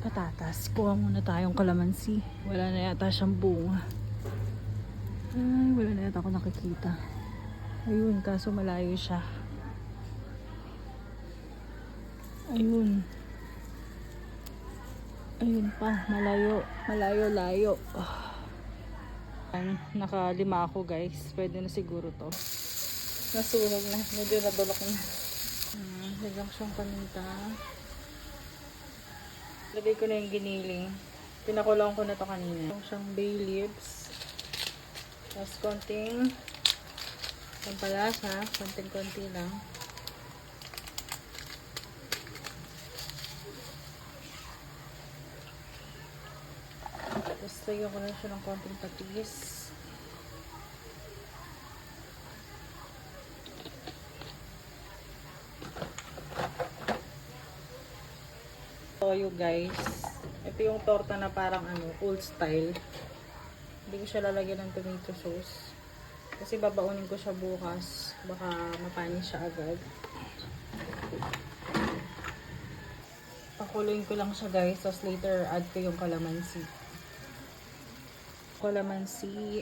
patatas. Kuha muna tayong kalamansi. Wala na yata siyang bunga. Ay, wala na yata ako nakikita. Ayun, kaso malayo siya. Ayun. Ayun pa, malayo. Malayo-layo. Nakalima ako guys. Pwede na siguro to. Nasunog na. Medyo nadulok na. Lagyan ko siyang paminta. Lagay ko na yung giniling. Pinakulang ko na to kanina. Lagyan siyang bay leaves. Tapos konting pampalasa. Konting-konti lang. Tapos lagyan ko na siya ng konting patis. Toyo guys. Ito yung torta na parang old style. Hindi ko siya lalagyan ng tomato sauce. Kasi babaunin ko siya bukas. Baka mapanis siya agad. Pakuluin ko lang siya guys. Tapos later add ko yung kalamansi. Kalamansi.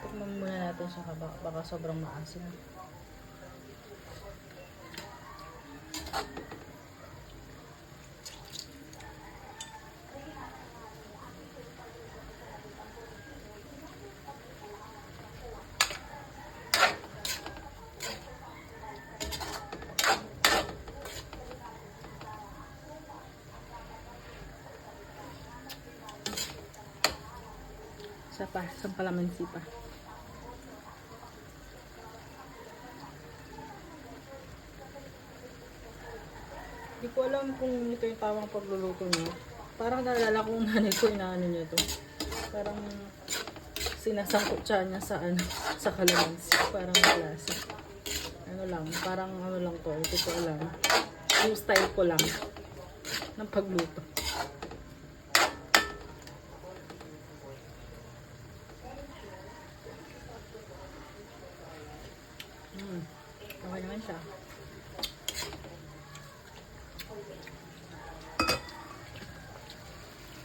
Tikman muna natin siya baka sobrang maasim. Isa pa, isang kalamansi pa. Hindi ko alam kung ito yung tamang pagluluto niya. Parang naalala kong nanay ko inaano niya to. Parang sinasangkot siya niya sa kalamansi. Parang malasa. Parang lang to. Hindi ko alam. Yung style ko lang ng pagluto. Okay naman siya.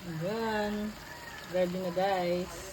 Ayan. Ready na guys.